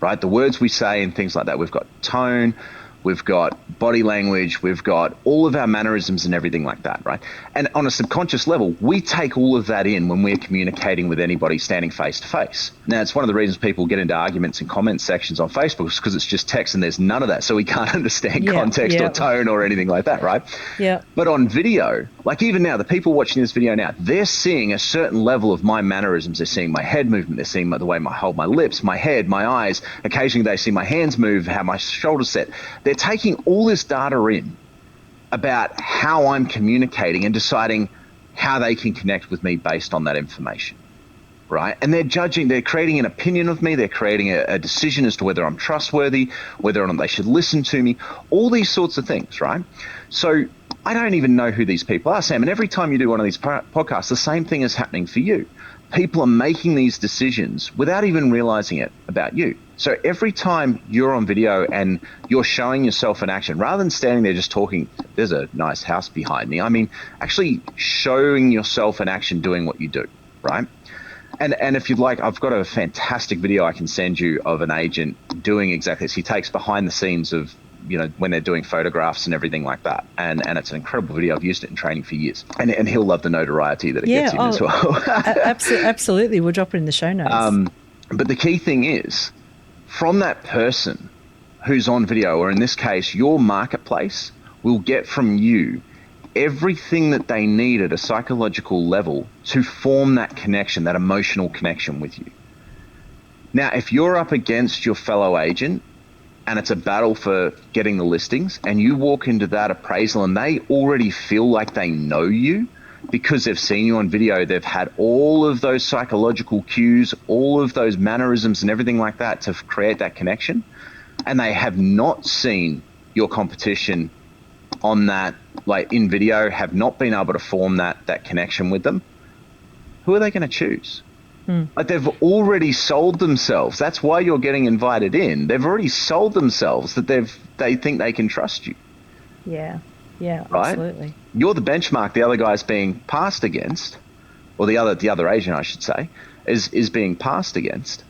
Speaker 1: Right? The words we say and things like that. We've got tone, we've got body language, we've got all of our mannerisms and everything like that, right? And on a subconscious level, we take all of that in when we're communicating with anybody standing face to face. Now, it's one of the reasons people get into arguments and comment sections on Facebook, because it's just text and there's none of that. So we can't understand context or tone or anything like that, right?
Speaker 3: Yeah.
Speaker 1: But on video, like even now, the people watching this video now, they're seeing a certain level of my mannerisms. They're seeing my head movement. They're seeing the way I hold my lips, my head, my eyes. Occasionally they see my hands move, how my shoulders set. They're taking all this data in about how I'm communicating and deciding how they can connect with me based on that information, right? And they're creating an opinion of me. They're creating a decision as to whether I'm trustworthy, whether or not they should listen to me, all these sorts of things, right? So I don't even know who these people are, Sam. And every time you do one of these podcasts, the same thing is happening for you. People are making these decisions without even realizing it about you. So every time you're on video and you're showing yourself in action, rather than standing there just talking, there's a nice house behind me. I mean, actually showing yourself in action doing what you do, right? And if you'd like, I've got a fantastic video I can send you of an agent doing exactly this. He takes behind the scenes of, when they're doing photographs and everything like that. And it's an incredible video. I've used it in training for years. And he'll love the notoriety that it gets him as well.
Speaker 3: Absolutely. We'll drop it in the show notes.
Speaker 1: But the key thing is, from that person who's on video, or in this case, your marketplace will get from you everything that they need at a psychological level to form that connection, that emotional connection with you. Now, if you're up against your fellow agent and it's a battle for getting the listings, and you walk into that appraisal and they already feel like they know you because they've seen you on video, they've had all of those psychological cues, all of those mannerisms and everything like that to create that connection, and they have not seen your competition on that, like in video, have not been able to form that connection with them, who are they going to choose? Like, they've already sold themselves. That's why you're getting invited in. They've already sold themselves that they think they can trust you.
Speaker 3: Yeah,
Speaker 1: right?
Speaker 3: Absolutely.
Speaker 1: You're the benchmark the other guy's being passed against, or the other agent, I should say, is being passed against.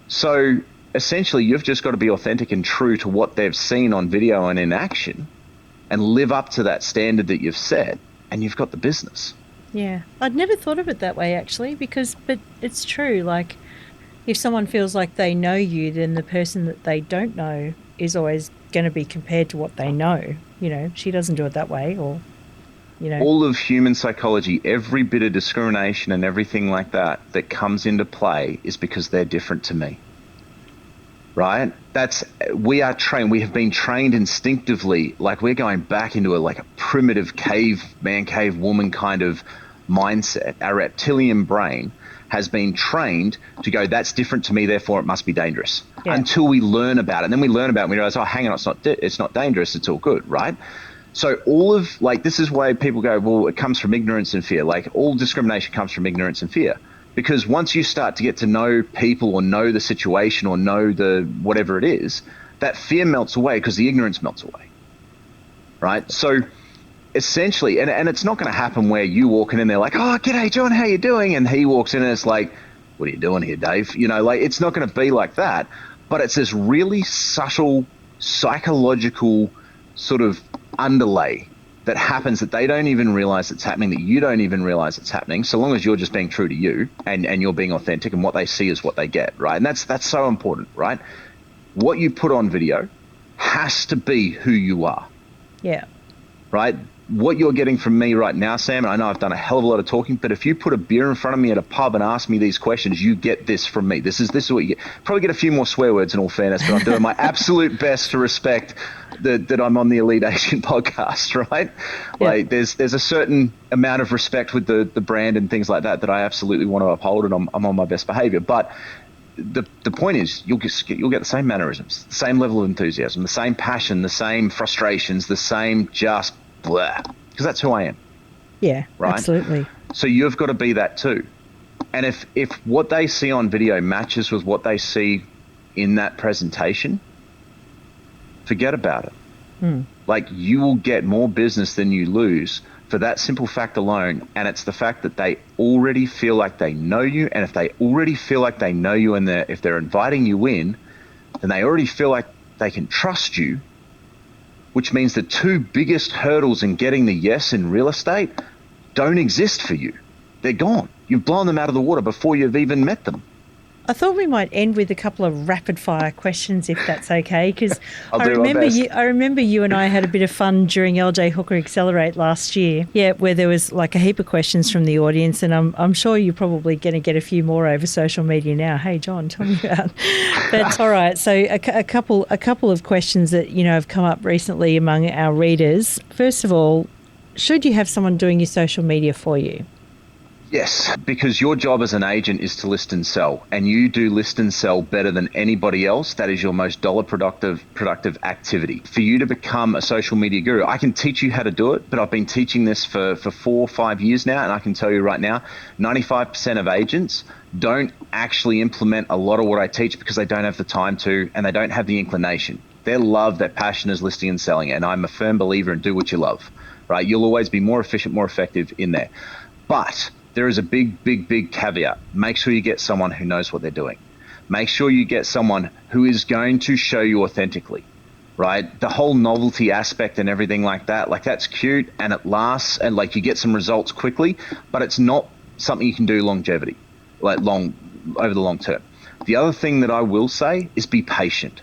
Speaker 1: So essentially, you've just got to be authentic and true to what they've seen on video and in action, and live up to that standard that you've set, and you've got the business.
Speaker 3: Yeah, I'd never thought of it that way, actually, but it's true. Like, if someone feels like they know you, then the person that they don't know is always going to be compared to what they know. She doesn't do it that way, or,
Speaker 1: All of human psychology, every bit of discrimination and everything like that comes into play is because they're different to me. Right? We are trained. We have been trained instinctively, like we're going back into a primitive cave woman kind of mindset. Our reptilian brain has been trained to go, that's different to me, therefore it must be dangerous.
Speaker 3: Yeah.
Speaker 1: Until we learn about it. And then we learn about it and we realize, oh, hang on, it's not dangerous, it's all good, right? So all of, like, this is why people go, well, it comes from ignorance and fear. Like, all discrimination comes from ignorance and fear. Because once you start to get to know people or know the situation or know the whatever it is, that fear melts away because the ignorance melts away, right? So essentially, and it's not going to happen where you walk in and they're like, oh, g'day, John, how you doing? And he walks in and it's like, what are you doing here, Dave? You know, like, it's not going to be like that. But it's this really subtle psychological sort of underlay that happens that they don't even realize it's happening, that you don't even realize it's happening, so long as you're just being true to you and you're being authentic, and what they see is what they get, right? And that's so important, right? What you put on video has to be who you are.
Speaker 3: Yeah. Right?
Speaker 1: What you're getting from me right now, Sam, and I know I've done a hell of a lot of talking, but if you put a beer in front of me at a pub and ask me these questions, you get this from me. This is what you get. Probably get a few more swear words in all fairness, but I'm doing my absolute best to respect that I'm on the Elite Agent podcast, right? Yeah. Like there's a certain amount of respect with the brand and things like that I absolutely want to uphold, and I'm on my best behavior. But the point is, you'll get the same mannerisms, the same level of enthusiasm, the same passion, the same frustrations, the same just blah, because that's who I am.
Speaker 3: Yeah,
Speaker 1: right?
Speaker 3: Absolutely.
Speaker 1: So you've got to be that too. And if what they see on video matches with what they see in that presentation, forget about it. Like, you will get more business than you lose for that simple fact alone. And it's the fact that they already feel like they know you. And if they already feel like they know you, and if they're inviting you in, then they already feel like they can trust you, which means the two biggest hurdles in getting the yes in real estate don't exist for you. They're gone. You've blown them out of the water before you've even met them.
Speaker 3: I thought we might end with a couple of rapid-fire questions, if that's okay, because I remember you and I had a bit of fun during LJ Hooker Accelerate last year, where there was like a heap of questions from the audience, and I'm sure you're probably going to get a few more over social media now. Hey, John, tell me about. That's all right. So a couple of questions that have come up recently among our readers. First of all, should you have someone doing your social media for you?
Speaker 1: Yes, because your job as an agent is to list and sell, and you do list and sell better than anybody else. That is your most dollar productive activity. For you to become a social media guru, I can teach you how to do it, but I've been teaching this for 4 or 5 years now, and I can tell you right now, 95% of agents don't actually implement a lot of what I teach because they don't have the time to, and they don't have the inclination. Their passion is listing and selling, and I'm a firm believer in do what you love, right? You'll always be more efficient, more effective in there. But there is a big caveat. Make sure you get someone who knows what they're doing. Make sure you get someone who is going to show you authentically, right? The whole novelty aspect and everything like that, like, that's cute and it lasts and like you get some results quickly, but it's not something you can do longevity, over the long term. The other thing that I will say is be patient.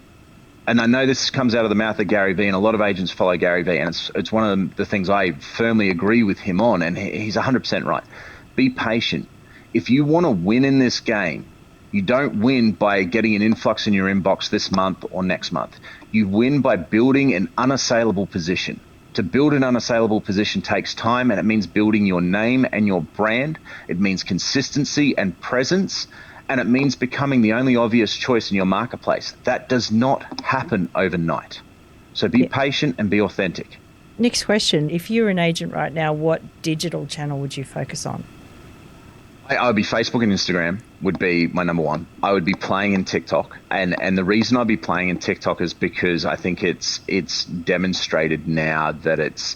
Speaker 1: And I know this comes out of the mouth of Gary Vee, and a lot of agents follow Gary Vee, and it's one of the things I firmly agree with him on, and he's 100% right. Be patient. If you want to win in this game, you don't win by getting an influx in your inbox this month or next month. You win by building an unassailable position. To build an unassailable position takes time, and it means building your name and your brand. It means consistency and presence, and it means becoming the only obvious choice in your marketplace. That does not happen overnight. So be patient and be authentic.
Speaker 3: Next question. If you're an agent right now, what digital channel would you focus on?
Speaker 1: I would be Facebook and Instagram would be my number one. I would be playing in TikTok. And the reason I'd be playing in TikTok is because I think it's demonstrated now that it's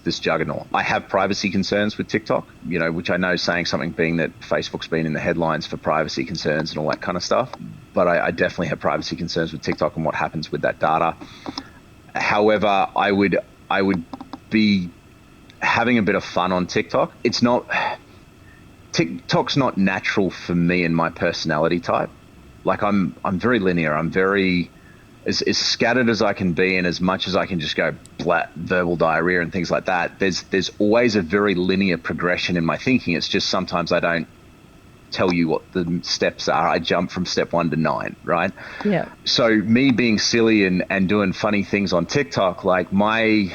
Speaker 1: this juggernaut. I have privacy concerns with TikTok, which I know is saying something, being that Facebook's been in the headlines for privacy concerns and all that kind of stuff. But I definitely have privacy concerns with TikTok and what happens with that data. However, I would be having a bit of fun on TikTok. TikTok's not natural for me and my personality type. Like, I'm very linear. I'm very as scattered as I can be, and as much as I can just go verbal diarrhea and things like that. There's always a very linear progression in my thinking. It's just sometimes I don't tell you what the steps are. I jump from step 1 to 9, right? Yeah. So me being silly and doing funny things on TikTok, like my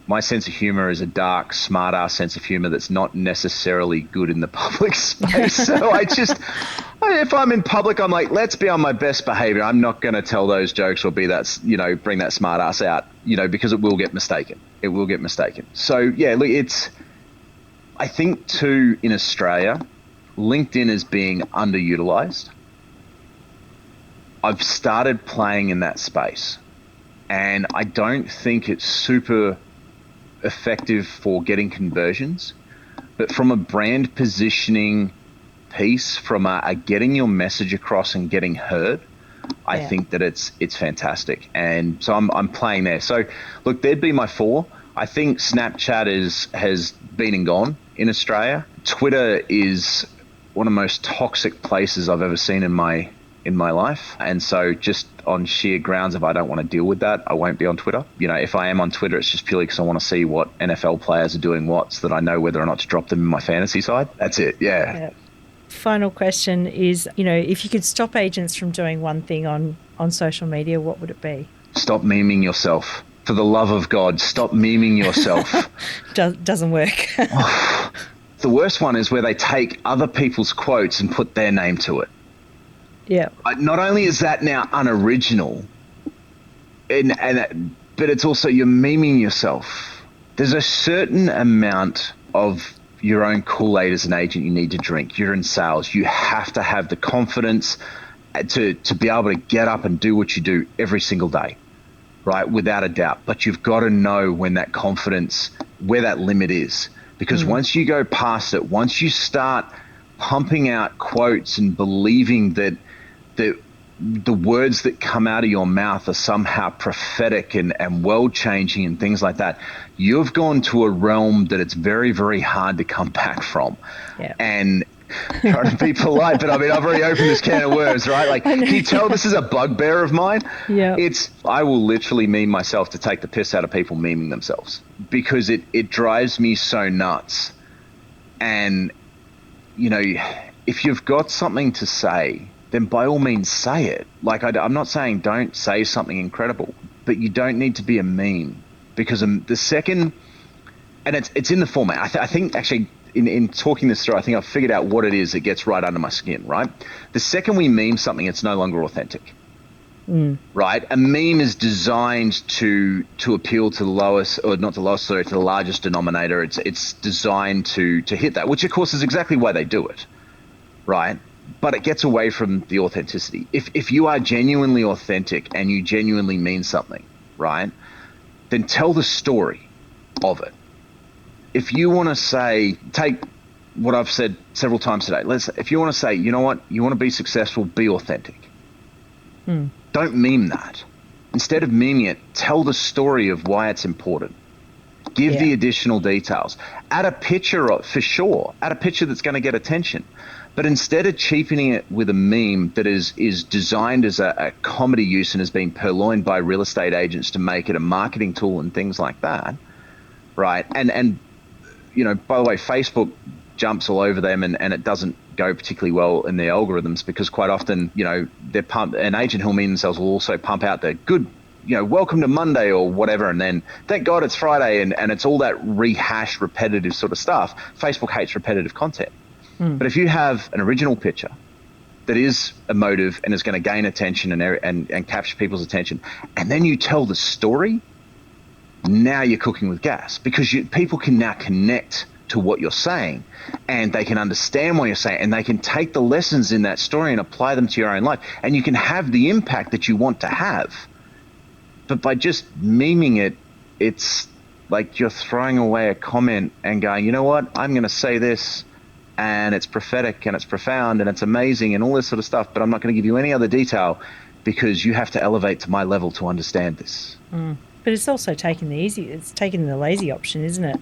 Speaker 1: My sense of humor is a dark, smart-ass sense of humor that's not necessarily good in the public space. So if I'm in public, I'm like, let's be on my best behavior. I'm not going to tell those jokes or be that, bring that smart-ass out, because it will get mistaken. It will get mistaken. So, yeah, look, I think, too, in Australia, LinkedIn is being underutilized. I've started playing in that space, and I don't think it's super effective for getting conversions, but from a brand positioning piece, from a getting your message across and getting heard, I think that it's fantastic. And so I'm playing there. So look, there'd be my 4. I think Snapchat has been and gone in Australia. Twitter is one of the most toxic places I've ever seen in my life. And so just on sheer grounds of I don't want to deal with that, I won't be on Twitter. If I am on Twitter, it's just purely because I want to see what NFL players are doing so that I know whether or not to drop them in my fantasy side. That's it. Yeah.
Speaker 3: Final question is, if you could stop agents from doing one thing on social media, what would it be?
Speaker 1: Stop memeing yourself. For the love of God, stop memeing yourself.
Speaker 3: Doesn't work.
Speaker 1: The worst one is where they take other people's quotes and put their name to it.
Speaker 3: Yeah.
Speaker 1: Not only is that now unoriginal, but it's also you're memeing yourself. There's a certain amount of your own Kool-Aid as an agent you need to drink. You're in sales. You have to have the confidence to be able to get up and do what you do every single day, right? Without a doubt. But you've got to know when that confidence, where that limit is. Because once you go past it, once you start pumping out quotes and believing that the words that come out of your mouth are somehow prophetic and world-changing and things like that, you've gone to a realm that it's very, very hard to come back from. Yeah. And trying to be polite, but I mean, I've already opened this can of worms, right? Like, can you tell this is a bugbear of mine?
Speaker 3: Yeah.
Speaker 1: I will literally meme myself to take the piss out of people memeing themselves because it drives me so nuts. And, if you've got something to say, then by all means say it. Like, I'm not saying don't say something incredible, but you don't need to be a meme because the second, and it's in the format. I think actually in talking this through, I think I've figured out what it is that gets right under my skin, right? The second we meme something, it's no longer authentic, right? A meme is designed to appeal to the lowest, or not the lowest, sorry, to the largest denominator. It's designed to hit that, which of course is exactly why they do it, right? But it gets away from the authenticity. If you are genuinely authentic and you genuinely mean something, right, then tell the story of it. If you want to say, take what I've said several times today, if you want to say, you know what, you want to be successful, be authentic. Don't meme that. Instead of memeing it, tell the story of why it's important. Give the additional details. Add a picture for sure. Add a picture that's going to get attention. But instead of cheapening it with a meme that is designed as a comedy use and has been purloined by real estate agents to make it a marketing tool and things like that, right? And by the way, Facebook jumps all over them and it doesn't go particularly well in their algorithms because quite often, an agent who'll meme themselves will also pump out the good, welcome to Monday or whatever, and then thank God it's Friday, and it's all that rehashed, repetitive sort of stuff. Facebook hates repetitive content. But if you have an original picture that is emotive and is going to gain attention and capture people's attention, and then you tell the story, now you're cooking with gas because people can now connect to what you're saying and they can understand what you're saying and they can take the lessons in that story and apply them to your own life, and you can have the impact that you want to have. But by just memeing it, it's like you're throwing away a comment and going, you know what, I'm going to say this and it's prophetic and it's profound and it's amazing and all this sort of stuff, but I'm not going to give you any other detail because you have to elevate to my level to understand this.
Speaker 3: But it's also taking the lazy option, isn't it?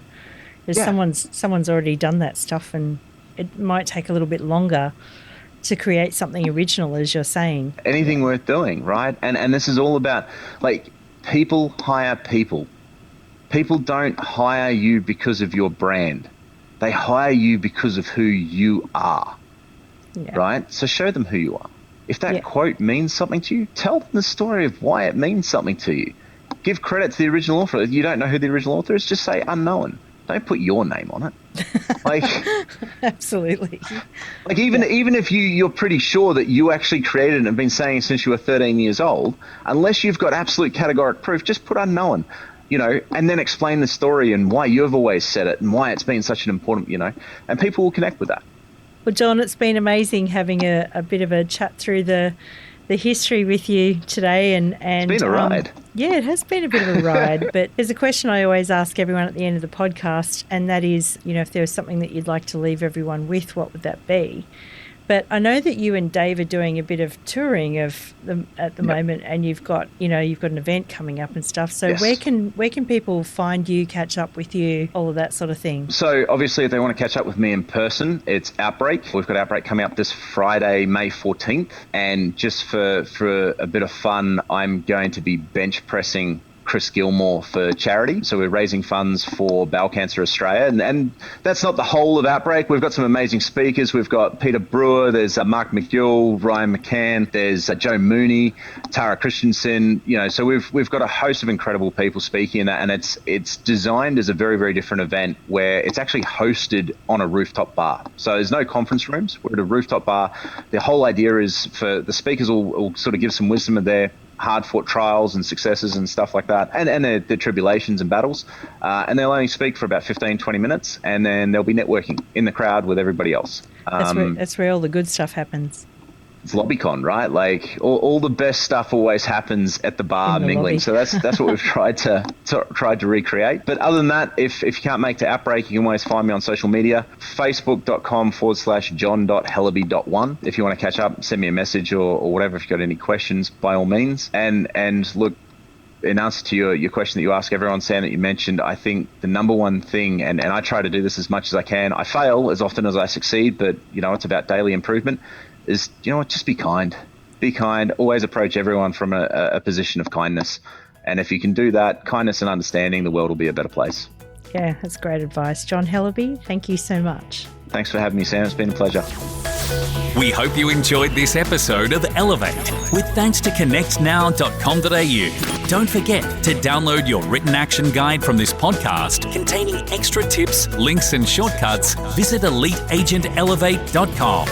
Speaker 3: Because someone's already done that stuff and it might take a little bit longer to create something original, as you're saying.
Speaker 1: Anything worth doing, right? And this is all about, like, people hire people. People don't hire you because of your brand. They hire you because of who you are, right? So show them who you are. If that quote means something to you, tell them the story of why it means something to you. give credit to the original author. If you don't know who the original author is, just say unknown. Don't put your name on it. Like,
Speaker 3: Absolutely.
Speaker 1: Like even if you're pretty sure that you actually created it and have been saying it since you were 13 years old, unless you've got absolute categoric proof, just put unknown, and then explain the story and why you've always said it and why it's been such an important, and people will connect with that.
Speaker 3: Well, John, it's been amazing having a bit of a chat through the history with you today. And
Speaker 1: it's been a ride.
Speaker 3: Yeah, it has been a bit of a ride. But there's a question I always ask everyone at the end of the podcast, and that is, if there was something that you'd like to leave everyone with, what would that be? But I know that you and Dave are doing a bit of touring at the moment, and you've got an event coming up and stuff. So
Speaker 1: yes.
Speaker 3: where can people find you, catch up with you, all of that sort of thing?
Speaker 1: So obviously, if they want to catch up with me in person, it's Outbreak. We've got Outbreak coming up this Friday, May 14th, and just for a bit of fun, I'm going to be bench pressing Chris Gilmore for charity. So we're raising funds for Bowel Cancer Australia. And that's not the whole of Outbreak. We've got some amazing speakers. We've got Peter Brewer, there's Mark McGill, Ryan McCann, there's Joe Mooney, Tara Christensen. So we've got a host of incredible people speaking in that. And it's designed as a very, very different event where it's actually hosted on a rooftop bar. So there's no conference rooms. We're at a rooftop bar. The whole idea is for the speakers will sort of give some wisdom of their hard-fought trials and successes and stuff like that, and their tribulations and battles. And they'll only speak for about 15, 20 minutes, and then they'll be networking in the crowd with everybody else.
Speaker 3: That's where all the good stuff happens.
Speaker 1: It's LobbyCon, right? Like all the best stuff always happens at the bar mingling.
Speaker 3: Lobby.
Speaker 1: So that's what we've tried to recreate. But other than that, if you can't make to Outbreak, you can always find me on social media, facebook.com/john.hellaby.1. If you want to catch up, send me a message or whatever. If you've got any questions, by all means. And look, in answer to your question that you ask everyone, Sam, that you mentioned, I think the number one thing, and I try to do this as much as I can. I fail as often as I succeed, but it's about daily improvement. Is, just be kind. Be kind. Always approach everyone from a position of kindness. And if you can do that, kindness and understanding, the world will be a better place.
Speaker 3: Yeah, that's great advice. John Hellaby, thank you so much.
Speaker 1: Thanks for having me, Sam. It's been a pleasure.
Speaker 2: We hope you enjoyed this episode of Elevate with thanks to connectnow.com.au. Don't forget to download your written action guide from this podcast containing extra tips, links and shortcuts. Visit eliteagentelevate.com.